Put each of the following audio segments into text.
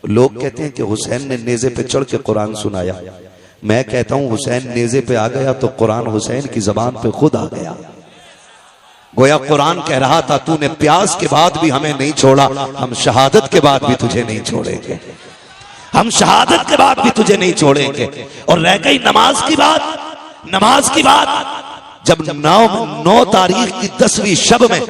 लोग कहते हैं कि हुसैन ने नेज़े पे चढ़ के कुरान सुनाया। मैं कहता हूं हुसैन नेज़े पे आ गया तो कुरान हुसैन की जबान पे खुद आ गया। गोया कुरान कह रहा था तूने प्यास के बाद भी हमें नहीं छोड़ा, हम शहादत के बाद भी तुझे नहीं छोड़ेंगे, हम शहादत के बाद भी तुझे नहीं छोड़ेंगे। और रह गई नमाज की बात, नमाज की बात, जब 9 तारीख की 10वीं शब में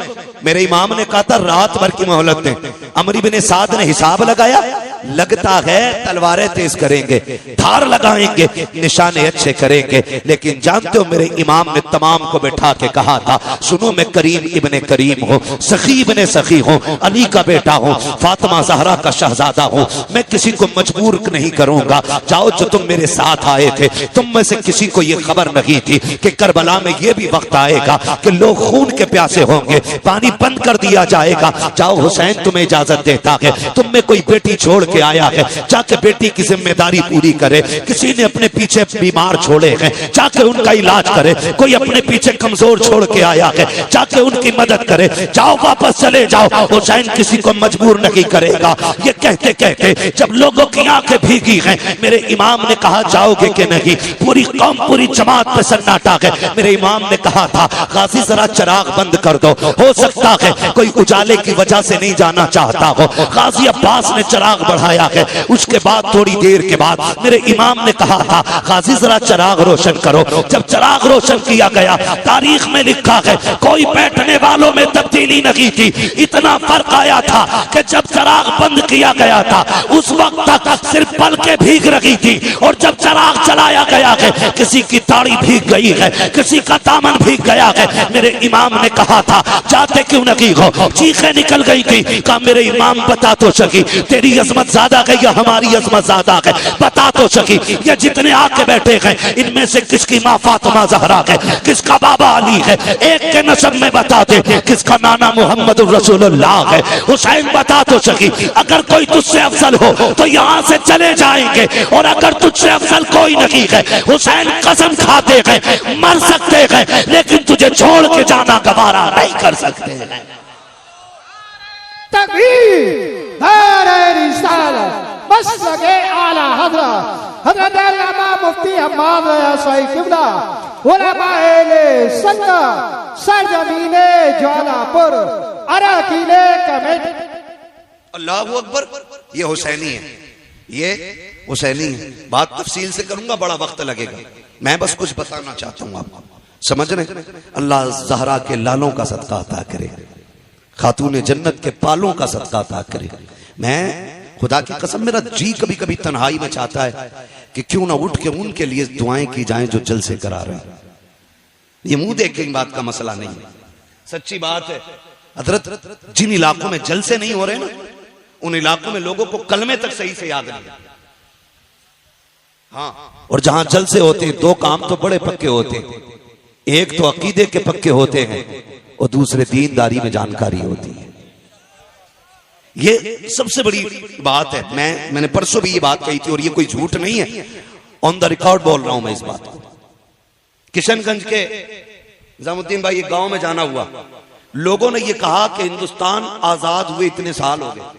मेरे इमाम ने कहा था रात भर की मोहलत दें, अमर इब्न साद ने हिसाब लगाया, लगता है तलवारें तेज करेंगे, धार लगाएंगे, निशाने अच्छे करेंगे। लेकिन जानते हो मेरे इमाम ने तमाम को बैठा के कहा था सुनो मैं करीम इब्ने करीम हूँ, सखी इब्ने सखी हूँ, अली का बेटा हूँ, फातिमा ज़हरा का शहजादा हूँ, मैं किसी को मजबूर नहीं करूंगा। जाओ जो तुम मेरे साथ आए थे तुम में से किसी को ये खबर नहीं थी कि करबला में ये भी वक्त आएगा कि लोग खून के प्यासे होंगे, पानी बंद कर दिया जाएगा। जाओ हुसैन तुम्हें इजाजत देता है, तुम में कोई बेटी छोड़ के आया है, जाके बेटी की जिम्मेदारी पूरी करे। किसी ने अपने पीछे बीमार छोड़े हैं, जाके उनका इलाज करे। कोई अपने पीछे कमजोर छोड़ के आया है, जाके उनकी मदद करे। जाओ वापस चले जाओ, हुसैन किसी को मजबूर नहीं करेगा। ये कहते कहते जब लोगों की आंखें भीगी हैं, मेरे इमाम ने कहा जाओगे कि नहीं। पूरी कौम पूरी जमात पे सन्नाटा है। मेरे इमाम ने कहा था गाजी जरा चिराग बंद कर दो, हो सकता है कोई उजाले की वजह से नहीं जाना चाहता हो। गाजी अब्बास ने चिराग बढ़ाया है। उसके बाद थोड़ी देर के बाद मेरे इमाम ने कहा था गाजी जरा चिराग रोशन करो। जब चिराग रोशन किया गया, तारीख में लिखा है कोई बैठने वालों में तब्दीली नहीं थी। इतना फर्क आया था कि जब चिराग बंद किया गया था उस वक्त तक सिर्फ पलकें भीग रही थी, और जब चिराग चलाया गया है किसी की दाढ़ी भीग गई है, किसी का दामन भीग गया है। मेरे इमाम ने कहा था जाते क्यों नहीं हो, चीखें निकल गई थी। कहा मेरे इमाम बता तो सकी तेरी अजमत ज्यादा है या हमारी अजमत ज्यादा है, बता तो सकी। ये जितने आके बैठे हैं इनमें से किसकी माँ फातिमा ज़हरा है, किसका बाबा अली है, एक के नसब में बता दे, किसका नाना मोहम्मद रसूलुल्लाह है। हुसैन बता तो सकी। अगर कोई तुझसे अफजल हो तो यहाँ से चले जाएंगे, और अगर तुझसे अफजल कोई नहीं है हुसैन कसम खाते हैं मर सकते हैं, लेकिन तुझे छोड़ के जाना गवारा नहीं कर सकते हैं। तकबीर, नारे रिसालत, बस लगे आला हज़रत हज़रत अल्लामा मुफ्ती हम्माद साहिब किबला उलमाए सुन्नत सरजमीने ज्वालापुर अराकीने कमेटी। अल्लाहु अकबर। ये हुसैनी है, ये हुसैनी है। बात तफसील से करूंगा, बड़ा वक्त लगेगा। मैं बस कुछ बताना चाहता हूँ आपको, समझ रहे। अल्लाह ज़हरा के लालों का सदका अता करे, खातून जन्नत के पालों का सदका अता करे। मैं खुदा की कसम मेरा जी कभी कभी तन्हाई में चाहता है कि क्यों ना उठ के उनके लिए दुआएं की जाएं जो जलसे करा रहे हैं। ये मुंह देख के इन बात का मसला नहीं है, सच्ची बात है। हजरत जिन इलाकों में जलसे नहीं हो रहे ना, उन इलाकों में लोगों को कलमे तक सही से याद नहीं। हाँ, और जहां जलसे होते हैं दो काम तो बड़े पक्के होते हैं, एक तो अकीदे के पक्के होते हैं और दूसरे दीनदारी में जानकारी होती है। ये सबसे बड़ी बात है। मैंने परसों भी ये बात कही थी, और ये कोई झूठ नहीं है, ऑन द रिकॉर्ड बोल रहा हूं मैं इस बात को। किशनगंज के निजामुद्दीन भाई एक गांव में जाना हुआ, लोगों ने ये कहा कि हिंदुस्तान आजाद हुए इतने साल हो गए,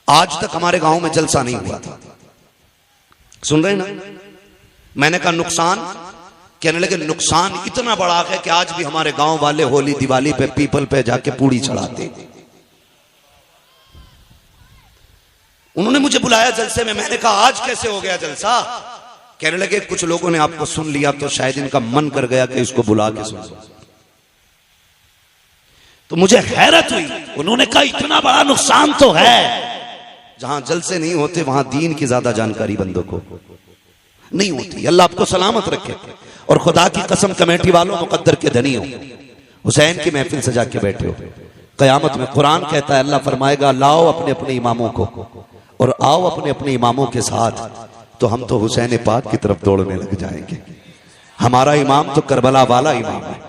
आज तक हमारे गांव में जलसा नहीं हुआ था। सुन रहे ना? मैंने कहा नुकसान, कहने लगे नुकसान इतना बड़ा है कि आज भी हमारे गांव वाले होली दिवाली पे पीपल पे जाके पूड़ी चढ़ाते। उन्होंने मुझे बुलाया जलसे में, मैंने कहा आज कैसे हो गया जलसा? कहने लगे कुछ लोगों ने आपको सुन लिया तो शायद इनका मन कर गया कि इसको बुला के सुन। तो मुझे हैरत हुई, उन्होंने कहा इतना बड़ा नुकसान तो है। जहां जलसे नहीं होते वहां दीन की ज्यादा जानकारी बंदों को नहीं होती। अल्लाह आपको सलामत रखे। और खुदा की कसम कमेटी वालों मुकद्दर के धनी हो, हुसैन की महफिल सजा के बैठे हो, कयामत में कुरान कहता है अल्लाह फरमाएगा लाओ अपने अपने इमामों को और आओ अपने अपने इमामों के साथ, तो हम तो हुसैन पाक की तरफ दौड़ने लग जाएंगे। हमारा इमाम तो करबला वाला इमाम है,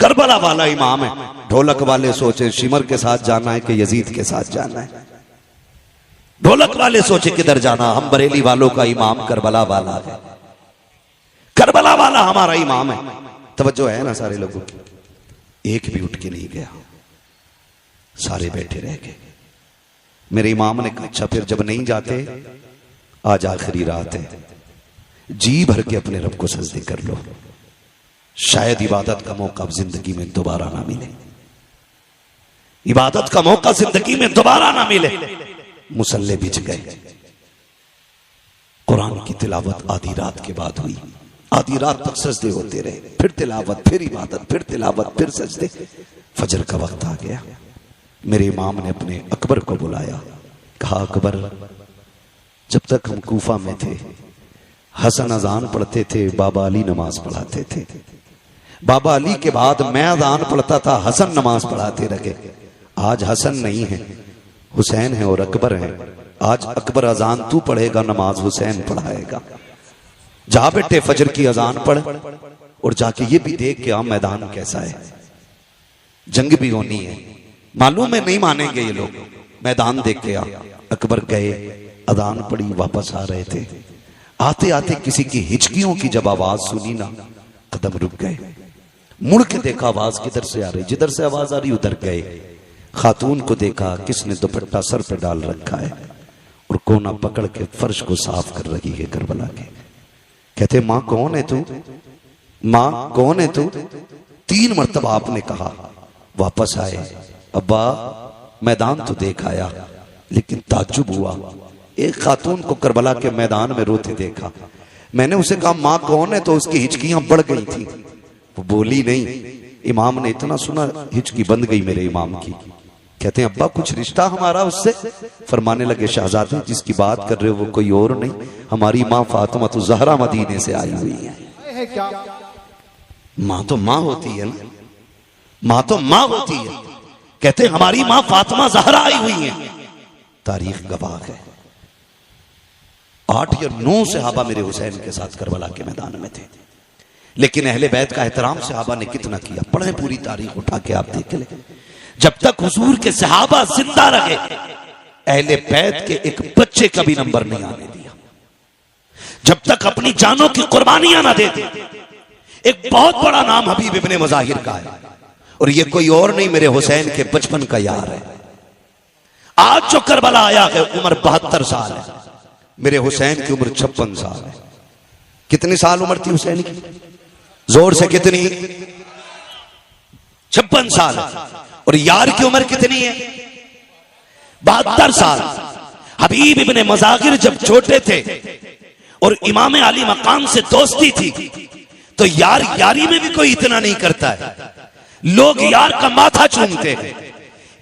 करबला वाला इमाम है। ढोलक वाले सोचे शिमर के साथ जाना है कि यजीद के साथ जाना है, ढोलक वाले सोचे किधर जाना। हम बरेली वालों का इमाम करबला वाला है, करबला वाला हमारा इमाम है। तवज्जो है ना सारे लोगों की? एक भी उठ के नहीं गया, सारे बैठे रह गए। मेरे इमाम ने कहा अच्छा फिर जब नहीं जाते, आज आखिरी रात है, जी भर के अपने रब को सजदे कर लो, शायद इबादत का मौका जिंदगी में दोबारा ना मिले, इबादत का मौका जिंदगी में दोबारा ना मिले। मुसल्ले बिछ गए। कुरान की तिलावत आधी रात के बाद हुई, आधी रात तक सजदे होते रहे, फिर तिलावत, फिर इबादत, फिर तिलावत, फिर सजदे। फजर का वक्त आ गया। मेरे इमाम ने अपने अकबर को बुलाया, कहा अकबर, जब तक हम कूफा में थे हसन अजान पढ़ते थे, बाबा अली नमाज पढ़ाते थे, बाबा अली के बाद मैं अजान पढ़ता था, हसन नमाज पढ़ाते रहे। आज हसन नहीं है, हुसैन है और अकबर है। आज अकबर अजान तू पढ़ेगा, नमाज हुसैन पढ़ाएगा। जा बेटे फजर की अजान पढ़ और जाके ये भी देख के आ मैदान कैसा है, जंग भी होनी है, मालूम है नहीं मानेंगे ये लोग, मैदान देख के आ। अकबर गए, अजान पढ़ी, वापस आ रहे थे। आते आते किसी की हिचकियों की जब आवाज सुनी ना, कदम रुक गए, मुड़ के देखा आवाज किधर से आ रही, जिधर से आवाज आ रही उधर गए। खातून को देखा, किसने दुपट्टा सर पे डाल रखा है और कोना पकड़ के फर्श को साफ कर रही है करबला के। कहते मां कौन है तू, मां कौन है तू? 3 मरतबा आपने कहा। वापस आए, अब्बा मैदान तो देख आया, लेकिन ताज्जुब हुआ, एक खातून को करबला के मैदान में रोते देखा। मैंने उसे कहा मां कौन है, तो उसकी हिचकियां बढ़ गई थी, वो बोली नहीं। इमाम ने इतना सुना, हिचकी बंद गई मेरे इमाम की। कहते हैं अब्बा कुछ रिश्ता हमारा उससे? फरमाने लगे शाहजादे जिसकी बात कर रहे हो वो कोई और नहीं, हमारी माँ फातिमा तो ज़हरा मदीने से आई हुई है। क्या माँ तो माँ होती है ना, माँ तो माँ होती है। कहते हमारी माँ फातिमा ज़हरा आई हुई है। तारीख गवाह है, 8 या 9 सहाबा मेरे हुसैन के साथ करबला के मैदान में थे, लेकिन अहले बैत का एहतराम सहाबा ने कितना किया। पढ़े पूरी तारीख उठा के आप देख ले। जब तक हुजूर के सहाबा जिंदा रहे, अहले बैत के एक बच्चे का भी नंबर नहीं आने दिया, जब तक अपनी जानों की कुर्बानियां ना दे दी। एक बहुत बड़ा नाम हबीब इब्ने मुज़ाहिर का है, और ये कोई और नहीं मेरे हुसैन के बचपन का यार है। आज जो करबला आया है उम्र 72 साल है, मेरे हुसैन की उम्र 56 साल है। कितनी साल उम्र थी हुसैन की? जोर से कितनी? 56 साल। और यार की उम्र कितनी है? 72 साल। हबीब इब्ने मुज़ाहिर जब छोटे थे और इमाम अली मकाम से दोस्ती थी, तो यार यारी में भी कोई इतना नहीं करता है। लोग यार का माथा चूमते हैं,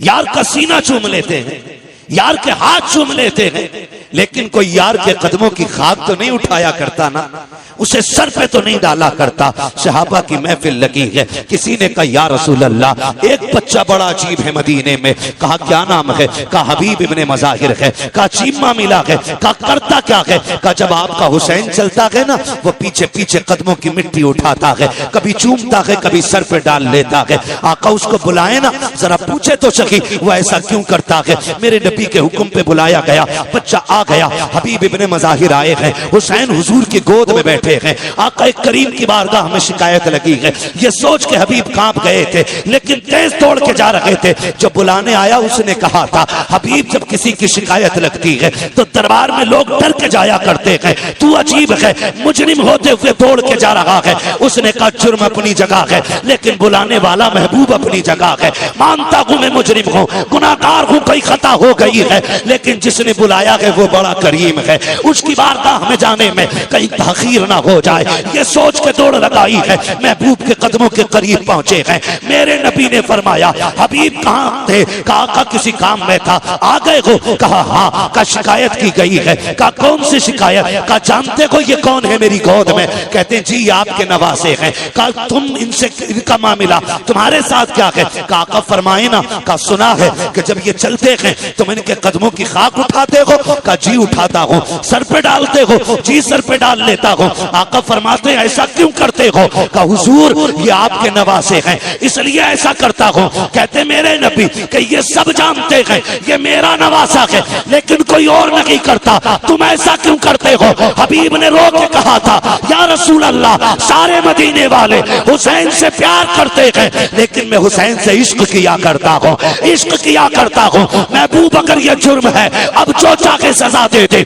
यार का सीना चूम लेते हैं, यार के हाथ चूम लेते हैं, लेकिन कोई यार के कदमों की खाक तो नहीं उठाया करता ना, उसे सर पे तो नहीं डाला करता। सहाबा की महफिल लगी है, किसी ने कहा या रसूल अल्लाह, एक बच्चा बड़ा अजीब है मदीने में। कहा क्या नाम है? कहा हबीब इब्ने मुज़ाहिर है। कहा चीमा मिला है? कहा करता क्या है? कहा जब आपका हुसैन चलता है ना, वो पीछे पीछे कदमों की मिट्टी उठाता है, कभी चूमता है, कभी सर पे डाल लेता है। आका उसको बुलाए ना, जरा पूछे तो सही वो ऐसा क्यों करता है। मेरे नबी के हुक्म पे बुलाया गया, बच्चा आ गया, हबीब इब्ने मुज़ाहिर आए हैं, हुसैन हुजूर की गोद में बैठे हैं। आका करीम की बारगाह में शिकायत लगी है। ये सोच के हबीब कांप गए थे, लेकिन तेज दौड़ के जा रहे थे। जब बुलाने आया उसने कहा था, हबीब जब किसी की शिकायत लगती है तो दरबार में लोग डर के जाया करते हैं, तू अजीब है, मुजरिम होते हुए दौड़ के जा रहा है। उसने कहा जुर्म अपनी जगह है, लेकिन बुलाने वाला महबूब अपनी जगह है। मानता हूं मैं मुजरिम हूं, गुनाहगार हूं, कोई खता हो गई है, लेकिन जिसने बुलाया है वो बड़ा करीम है, उसकी बारगाह में जाने में कहीं ताखीर ना हो जाए, ये सोच के दौड़ लगाई है। महबूब के कदमों के करीब पहुंचे हैं। मेरे नबी ने फरमाया हबीब कहां थे? कहा किसी काम में था। आ गए हो? कहा हाँ। का शिकायत की गई है? कहा कौन सी शिकायत? कहा जानते हो ये कौन है मेरी गोद में? कहते हैं जी आपके नवासे हैं। कहा तुम इनसे इनका मामला तुम्हारे साथ क्या है? कहा फरमाए ना। कहा सुना है कि जब ये चलते हैं तुम इनके कदमों की खाक उठाते हो। कहा जी उठाता हूँ, सर पे डालते हो, जी सर पे डाल लेता हूँ। आका फरमाते हैं ऐसा क्यों करते हो? कहा हुजूर ये आपके नवासे हैं इसलिए ऐसा करता हूँ। कहते मेरे नबी कि ये सब जानते हैं ये मेरा नवासा है लेकिन कोई और नहीं करता, तुम ऐसा क्यों करते हो? हबीब ने रो के कहा था या रसूल अल्लाह सारे मदीने वाले हुसैन से प्यार करते हैं लेकिन मैं हुसैन से इश्क किया करता हूँ, इश्क किया करता हूँ। महबूब अगर ये जुर्म है अब जो चाहे सजा दे दे।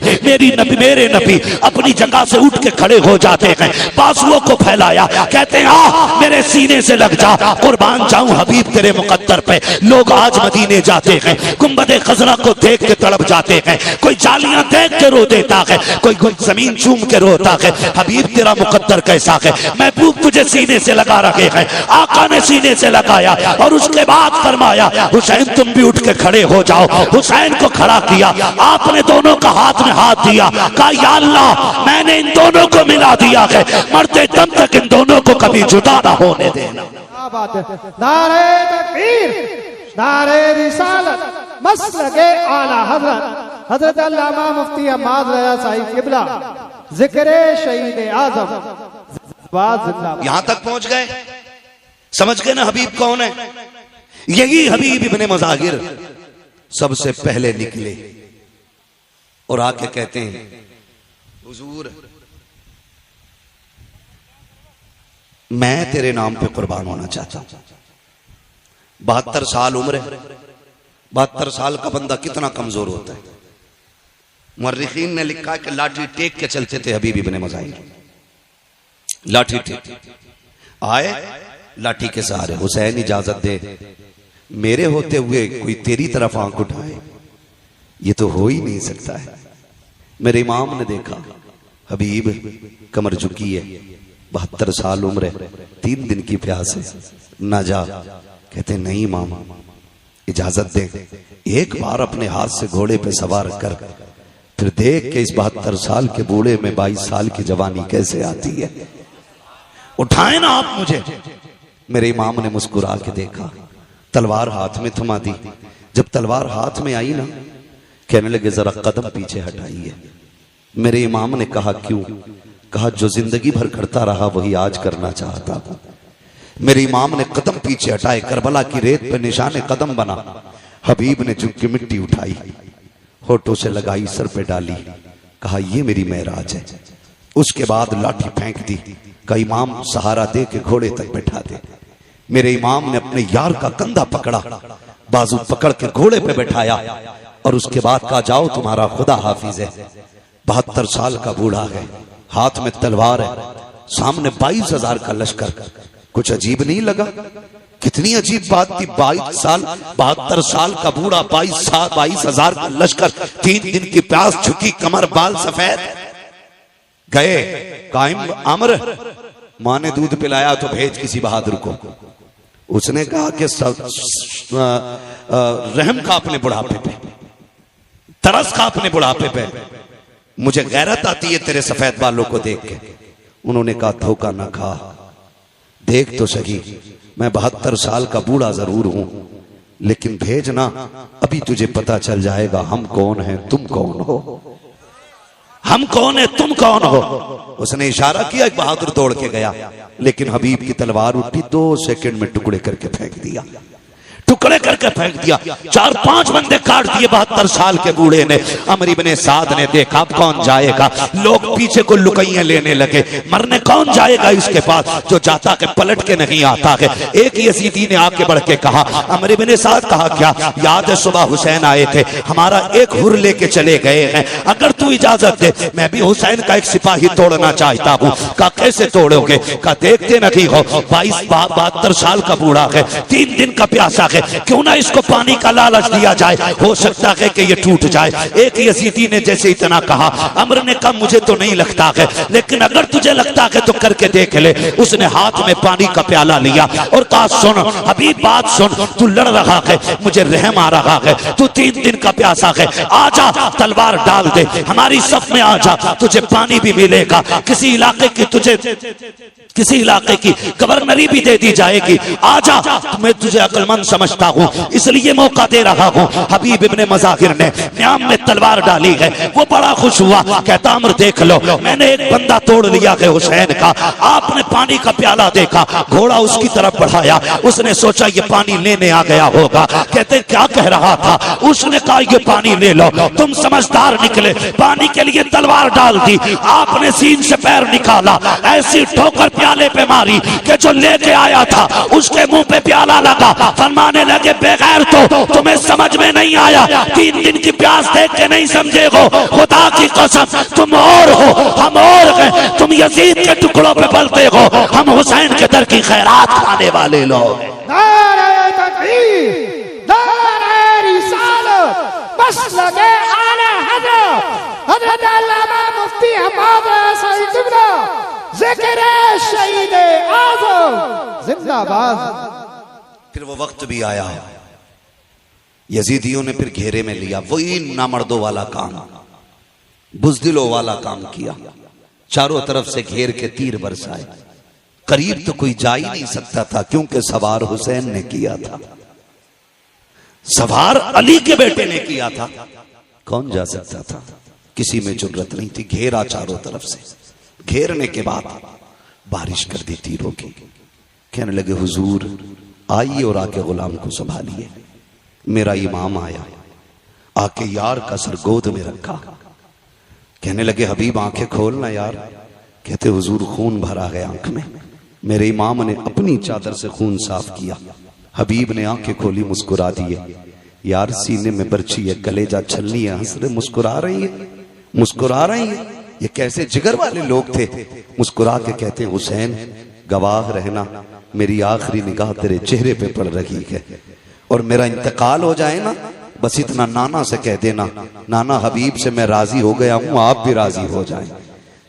मेरे नबी अपनी जगह से उठ के खड़े हो जाते हैं, बाजुओं को फैलाया, कहते हैं आ मेरे सीने से लग जा, कुर्बान जाऊं हबीब तेरे मुकद्दर पे। लोग आज मदीने जाते हैं गुंबदे खजरा को देख के तड़प जाते हैं, कोई जालियां देख के रो देता है, कोई जमीन चूम के रोता है। हबीब तेरा मुकद्दर कैसा है? महबूब तुझे सीने से लगा रखे हैं। आका ने सीने से लगाया और उसके बाद फरमाया हुसैन तुम भी उठ के खड़े हो जाओ। हुसैन को खड़ा किया, आपने दोनों का हाथ में हाथ दिया, कहा या अल्लाह मैंने इन दोनों को मिला दिया है, मरते दम तक इन दोनों को कभी जुदा ना होने देना। क्या बात है। नारे तकबीर, नारे रिसालत, मसलके आला हजरत हजरत अल्लामा मुफ्ती अहमद रज़ा साहिब किबला जिक्रे शहीद आजम यहां तक पहुंच गए, समझ गए ना हबीब कौन है? यही हबीब इब्ने मुज़ाहिर सबसे पहले निकले और आके कहते हैं हुजूर मैं तेरे नाम पे कुर्बान होना चाहता हूं। 72 साल उम्र है, 72 साल का बंदा कितना कमजोर होता है। मुर्रिखीन ने लिखा कि लाठी टेक के चलते थे हबीब इब्ने मुज़ाहिर, लाठी टेक आए, लाठी के सहारे। हुसैन इजाजत दे, मेरे होते हुए कोई तेरी तरफ आंख उठाए, ये तो हो ही नहीं सकता है। मेरे इमाम ने देखा हबीब कमर झुकी है, 72 साल उम्र है, 3 दिन की प्यास है, ना जा। कहते नहीं इमाम इजाजत दे, एक बार अपने हाथ से घोड़े पे सवार कर फिर देख के इस 72 साल के बूढ़े में 22 साल की जवानी कैसे आती है, उठाए ना आप मुझे। मेरे इमाम ने मुस्कुरा के देखा, तलवार हाथ में थमा दी। जब तलवार हाथ में आई ना, कहने लगे जरा कदम पीछे हटाइए। मेरे इमाम ने कहा क्यों? कहा जो जिंदगी भर करता रहा वही आज करना चाहता हूं। मेरे इमाम ने कदम पीछे हटाए, करबला की रेत पे निशाने कदम बना। हबीब ने झुक के मिट्टी उठाई, होठों से लगाई, सर पे डाली, कहा ये मेरी मेराज है। उसके बाद लाठी फेंक दी, का इमाम सहारा दे के घोड़े तक बैठा दे। मेरे इमाम ने अपने यार का कंधा पकड़ा, बाजू पकड़ के घोड़े पे बैठाया और उसके बाद कहा जाओ तुम्हारा खुदा हाफिज है। 72 साल का बूढ़ा है, हाथ में तलवार है, सामने 22,000 का लश्कर। कुछ अजीब नहीं लगा? कितनी अजीब बात थी। 72 साल का बूढ़ा, 22,000 का लश्कर, 3 दिन की प्यास, झुकी कमर, बाल सफेद। गए कायम अमर, मां ने दूध पिलाया तो भेज किसी बहादुर को। उसने कहा कि रहम खा अपने बुढ़ापे पे, तरस खा अपने बुढ़ापे पे, मुझे गैरत आती है तेरे सफेद बालों को देख के। उन्होंने कहा धोखा ना खा, देख तो सही, मैं 72 साल का बूढ़ा जरूर हूं, लेकिन भेजना अभी तुझे पता चल जाएगा हम कौन हैं, तुम कौन हो। हम कौन है, तुम कौन हो। उसने इशारा किया, एक बहादुर दौड़ के गया, लेकिन हबीब की तलवार उठी, 2 सेकंड में टुकड़े करके फेंक दिया, टुकड़े करके फेंक दिया। 4-5 बंदे काट दिए 72 साल के बूढ़े ने। अमर इब्ने साद ने देखा अब कौन जाएगा, लोग पीछे को लुकैया लेने लगे, मरने कौन जाएगा इसके पास, जो जाता के पलट के नहीं आता है। एक यजीदी ने आके बढ़ के कहा, अमर इब्ने साद कहा क्या याद है सुबह हुसैन आए थे, हमारा एक हुर लेके चले गए हैं, अगर तू इजाजत दे मैं भी हुसैन का एक सिपाही तोड़ना चाहता हूँ। कहा कैसे तोड़ोगे? कहा देखते नहीं हो 72 साल का बूढ़ा है, 3 दिन का प्यासा, क्यों ना इसको पानी का लालच दिया जाए, हो सकता है कि ये टूट जाए। एक यजीदी ने जैसे इतना कहा, अमर ने कहा मुझे तो नहीं लगता है, लेकिन अगर तुझे लगता है तो करके देख ले। उसने हाथ में पानी का प्याला लिया और कहा सुन हबीब बात सुन, तू लड़ रहा है, मुझे रहम आ रहा है, तू 3 दिन का प्यासा है, आजा तलवार डाल दे, हमारी सफ में आजा, तुझे पानी भी मिलेगा, किसी इलाके की गवर्नरी भी दे दी जाएगी, आजा, मैं तुझे अक्लमंद समझ समझता हूँ, इसलिए मौका दे रहा हूँ। हबीब इब्ने मज़ाहिर ने न्याम में तलवार डाली है, वो बड़ा खुश हुआ, कहता अमर देख लो, मैंने एक बंदा तोड़ लिया है हुसैन का। आपने पानी का प्याला देखा, घोड़ा उसकी तरफ बढ़ाया, उसने सोचा ये पानी लेने आ गया होगा। कहते क्या कह रहा था? उसने कहा ये पानी ले लो। तुम समझदार निकले, पानी के लिए तलवार डाल दी, आपने सीन से पैर निकाला, ऐसी ठोकर प्याले पे मारी कि जो लेके आया था उसके मुंह पे प्याला लगा। फरमाने लगे बगैर तो तुम्हें समझ में नहीं आया, 3 दिन की प्यास देख के नहीं समझे हो, खुदा की कसम तुम और हो हम और हैं, तुम यजीद के टुकड़ों पे पलते हो, हम हुसैन के दर की खैरात खाने वाले लोग। नारे तकबीर, नारे रिसालत, मसलके आला हज़रत, हज़रत अल्लामा मुफ्ती हम्माद सईद क़िबला, ज़िक्र शहीद आज़म जिंदाबाद। फिर वो वक्त भी आया, यजीदियों ने फिर घेरे में लिया, वही नामर्दों वाला काम, बुज़दिलों वाला काम किया। चारों तरफ से घेर के तीर बरसाए, करीब तो कोई जा ही नहीं सकता था, क्योंकि सवार हुसैन ने किया था, सवार अली के बेटे ने किया था, कौन जा सकता था? किसी में जुर्रत नहीं थी। घेरा चारों तरफ से, घेरने के बाद बारिश कर दी तीरों की। कहने लगे हुजूर आइए और आके गुलाम को संभालिए। मेरा इमाम आया, आके यार का सर गोद में रखा। कहने लगे हबीब आंखें खोलना यार। कहते हुजूर खून भरा है आंख में। मेरे इमाम ने अपनी चादर से खून साफ किया। हबीब ने आंखें खोली, मुस्कुरा दिए। यार सीने में बर्छी है, कलेजा छलनी है, हंस रहे, मुस्कुरा रही है, मुस्कुरा रही है। ये कैसे जिगर वाले लोग थे। मुस्कुरा के कहते हैं हुसैन गवाह रहना, मेरी आखिरी निगाह तेरे चेहरे पे पड़ रही है, और मेरा इंतकाल हो जाए ना, बस इतना नाना से कह देना, नाना हबीब से मैं राजी हो गया हूं, आप भी राजी हो जाएं।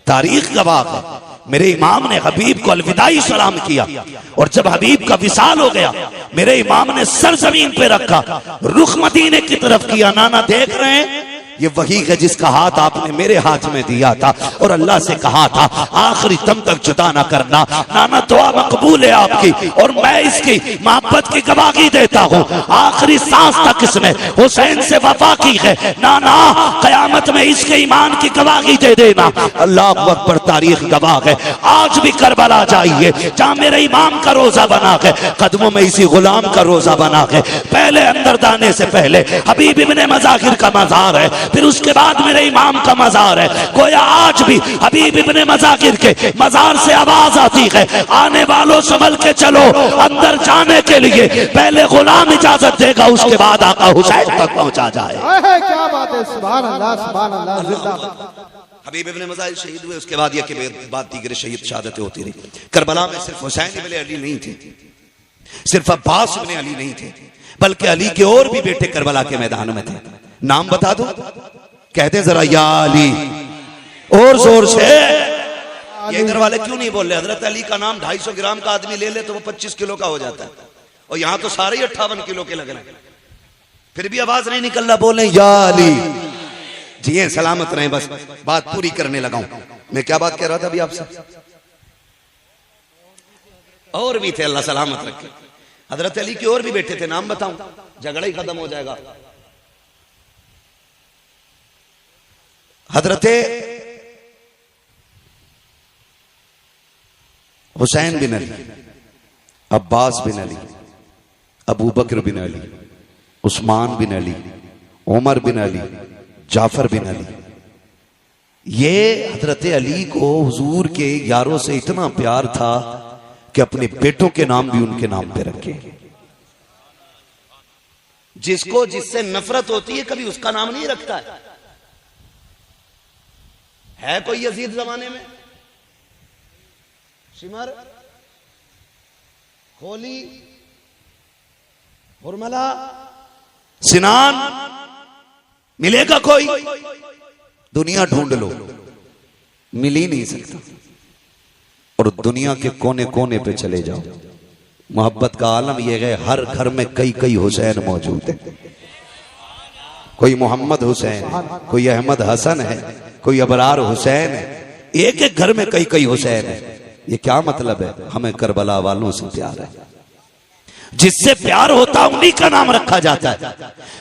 तारीख गवाह है, मेरे इमाम ने हबीब को अलविदाई सलाम किया, और जब हबीब का विसाल हो गया मेरे इमाम ने सर जमीन पे रखा, रुख मदीने की तरफ किया। नाना देख रहे हैं, ये वही है जिसका हाथ आपने मेरे हाथ में दिया था और अल्लाह से कहा था आखिरी दम तक जुदा ना करना। नाना दुआ मकबूल है आपकी, और मैं इसकी मोहब्बत की गवाही देता हूँ। आखिरी सांस तक इसने हुसैन से वफा की है। नाना कयामत में इसके ईमान की गवाही दे देना। अल्लाह अकबर, तारीख गवाह है। आज भी करबला जाइए, जहाँ मेरे इमाम का रोजा बना है, कदमों में इसी गुलाम का रोजा बना है। पहले अंदर जाने से पहले हबीब इब्ने मज़ाहिर का मज़ार है, फिर उसके बाद मेरे इमाम का मज़ार है। गोया आज भी हबीब इब्ने मज़ाहिर के मज़ार से आवाज आती है, आने वालों संभल के चलो, अंदर जाने के लिए पहले गुलाम इजाजत देगा, उसके बाद आका हुसैन तक पहुंचा जाए। क्या बात है, सुभान अल्लाह, सुभान अल्लाह, जिंदाबाद। हबीब इब्ने मज़ाहिर शहीद हुए, उसके बाद ये बात दीगर शहीद शहादतें होती रही। करबला में सिर्फ हुसैन इब्ने अली नहीं थे, सिर्फ अब्बास इब्ने अली नहीं थे, बल्कि अली के और भी बेटे करबला के मैदान में थे। नाम बता दो, कहते जरा या अली, और जोर से। ये इधर वाले क्यों नहीं बोल रहे? हजरत अली का नाम 250 ग्राम का आदमी ले ले तो वो 25 किलो का हो जाता है, और यहां तो सारे ही 58 किलो के लग रहे हैं, फिर भी आवाज नहीं निकल रहा। बोले या अली। जी सलामत रहे, बस बात पूरी करने लगा हूं। मैं क्या बात कह रहा था अभी आपसे? और भी थे, अल्लाह सलामत रखे। हजरत अली के और भी बेटे थे, नाम बताऊं, झगड़ा ही खत्म हो जाएगा। हजरत हुसैन बिन अली, अब्बास बिन अली, अबू बकर बिन अली, उस्मान बिन अली, उमर बिन अली, जाफर बिन अली। ये हजरत अली को हुजूर के यारों से इतना प्यार था कि अपने बेटों के नाम भी उनके नाम पे रखे। जिसको जिससे नफरत होती है कभी उसका नाम नहीं रखता है कोई यजीद जमाने में? शिमर, होली, हुरमला, सिनान मिलेगा कोई? दुनिया ढूंढ लो, मिल ही नहीं सकता। और दुनिया के कोने कोने पे चले जाओ, मोहब्बत का आलम यह है, हर घर में कई कई हुसैन मौजूद है। कोई मोहम्मद हुसैन है, कोई अहमद हसन है, कोई अबरार हुसैन है, एक एक घर में कई कई हुसैन है। ये क्या मतलब है? हमें करबला वालों से प्यार है। जिससे प्यार होता उन्हीं का नाम रखा जाता है।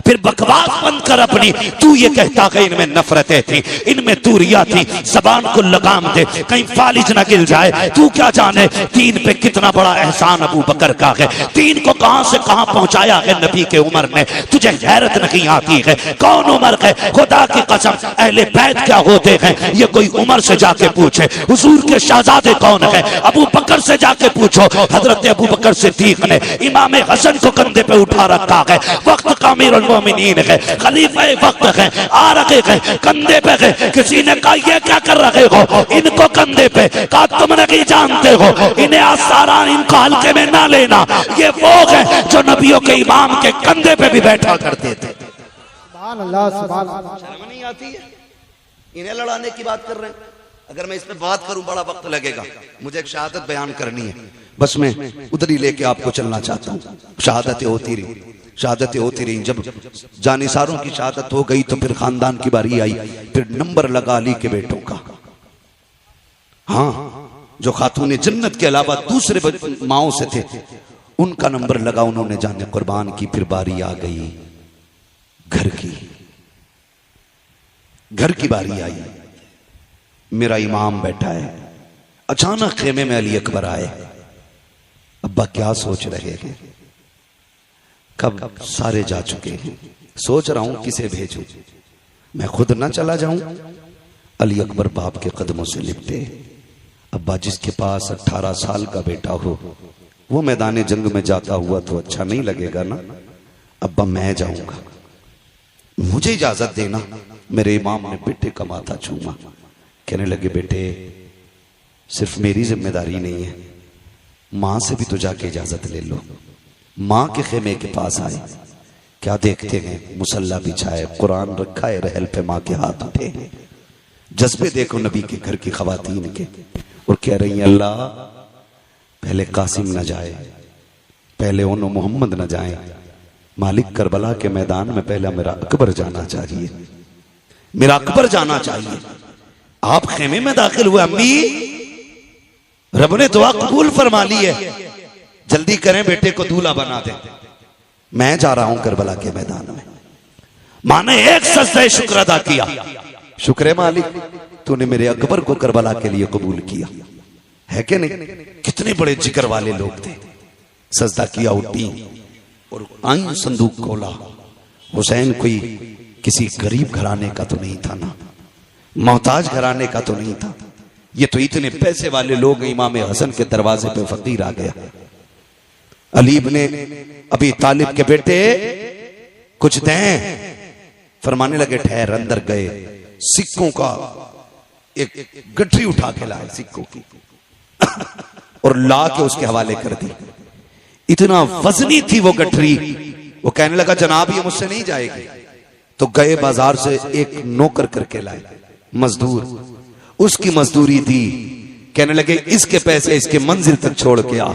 फिर बकवास बंद कर अपनी, तू ये कहता कि इनमें नफरतें थी, इनमें तूरिया थी, जबान को लगाम दे कहीं फालिज न गिल जाए। तू क्या जाने दीन पे कितना बड़ा एहसान अबू बकर का है, दीन को कहां से कहां पहुंचाया है नबी के उमर ने। तुझे हैरत नहीं आती है? कौन उमर है? खुदा की कसम अहले बैत क्या होते हैं ये कोई उमर से जाके पूछे। हुजूर के शहजादे कौन है? अबू बकर से जाके पूछो। हजरत अबू बकर सिद्दीक ने इमाम हसन को कंधे पे उठा रखा है, वक्त का अमीरुल मोमिनीन है, खलीफा वक्त है, आ रखे हैं कंधे पे है। किसी ने कहा ये क्या कर रहे हो इनको कंधे पे? कहा तुम नहीं जानते हो इन्हें आसारा इनको हल्के में ना लेना, ये वो है जो नबियों के इमाम के कंधे पे भी बैठा करते थे। सुभान अल्लाह, सुभान अल्लाह। शर्म नहीं आती है? इन्हें लड़ाने की बात कर रहे हैं। अगर मैं इस पे बात करूं बड़ा वक्त लगेगा, मुझे एक शहादत बयान करनी है, बस मैं उधर ही लेके आपको चलना चाहता हूँ। शहादतें होती रही, शहादतें होती रही। जब जानिसारों की शहादत हो गई तो फिर खानदान की बारी आई, फिर नंबर लगा अली के बेटों का। हाँ, जो खातून जन्नत के अलावा दूसरे माओं से थे उनका नंबर लगा, उन्होंने जाने कुर्बान की। फिर बारी आ गई घर की, घर की बारी आई। मेरा इमाम बैठा है, अचानक खेमे में अली अकबर आए। अब्बा क्या सोच रहे हैं? कब सारे जा चुके हैं, सोच रहा हूं किसे भेजूं, मैं खुद ना चला जाऊं। अली अकबर बाप के कदमों से लिपटे। अब्बा जिसके पास 18 साल का बेटा हो वो मैदान जंग में जाता हुआ तो अच्छा नहीं लगेगा ना। अब्बा मैं जाऊंगा, मुझे इजाजत देना। मेरे इमाम ने बेटे का माथा छूमा, कहने लगे बेटे सिर्फ मेरी जिम्मेदारी नहीं है, मां से भी तो जाके इजाजत ले लो। मां के खेमे के पास आए, क्या देखते हैं? मुसल्ला बिछाए, कुरान रखा है, रहल पे मां के हाथ उठे। जज्बे देखो नबी के घर की खवातीन के, और कह रही हैं अल्लाह पहले कासिम न जाए, पहले उन्हों मोहम्मद न जाए, मालिक करबला के मैदान में पहला मेरा अकबर जाना चाहिए, मेरा अकबर जाना चाहिए। आप खेमे में दाखिल हुए, अम्मी रब ने दुआ कबूल फरमा ली है, जल्दी करें बेटे को दूल्हा बना दे, मैं जा रहा हूं करबला के मैदान में। मां ने एक सजदा शुक्र अदा किया, शुक्र है मालिक तूने मेरे अकबर को करबला के लिए कबूल किया है कि नहीं। कितने बड़े जिक्र वाले लोग थे। सजदा किया, उठी और आई, संदूक खोला। हुसैन कोई किसी गरीब घराने का तो नहीं था ना, मोहताज घराने का तो नहीं था, ये तो इतने पैसे वाले लोग। इमाम हसन के दरवाजे पे फकीर आ गया। अली इब्ने अबी तालिब के बेटे कुछ दें, फरमाने लगे ठहर। अंदर गए, सिक्कों का एक गठरी उठा के लाए सिक्कों की और ला के उसके हवाले कर दी। इतना वजनी थी वो गठरी। वो कहने लगा जनाब ये मुझसे नहीं जाएगी। तो गए बाजार से एक नौकर करके लाए, मजदूर, उसकी मजदूरी दी। कहने लगे इसके पैसे इसके मंजिल तक छोड़ के आ।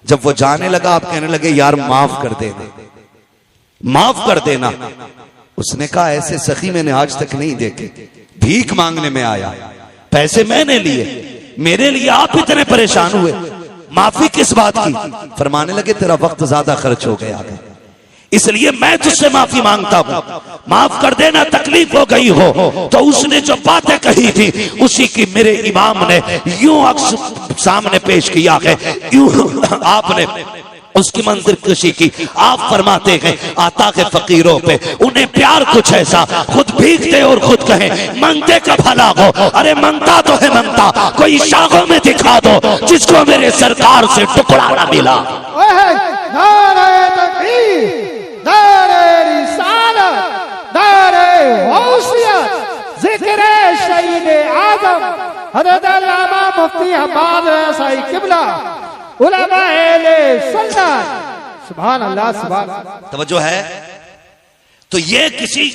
जब वो जाने लगा आप कहने लगे यार माफ कर देना, माफ कर देना। उसने कहा ऐसे सखी मैंने आज तक नहीं देखे, भीख मांगने में आया, पैसे मैंने लिए, मेरे लिए आप इतने परेशान हुए, माफी किस बात की? फरमाने लगे तेरा वक्त ज्यादा खर्च हो गया है, इसलिए मैं तुझसे माफी मांगता हूं, माफ कर देना, तकलीफ हो गई हो। तो उसने जो बातें कही थी उसी की मेरे इमाम ने यूं अक्स सामने पेश किया है, यूं आपने उसकी मंजिल कशी की। आप फरमाते हैं आता है फकीरों पे उन्हें प्यार कुछ ऐसा, खुद भीगते और खुद कहें मांगते का भला हो। अरे मांगता तो है मांगता, कोई शाखों में दिखा दो जिसको मेरे सरकार से टुकड़ा ना मिला। नारे तकबीर, नारे रिसालत, नारे गौसियत, जिक्र शहीद आजम हज़रत अल्लामा मुफ्ती हम्माद साई किबला, उलमा अहले सुन्नत। सुभान अल्लाह, सुभान। तवज्जो है। तो ये किसी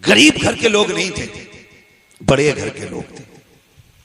गरीब घर के लोग नहीं थे, बड़े घर के लोग थे।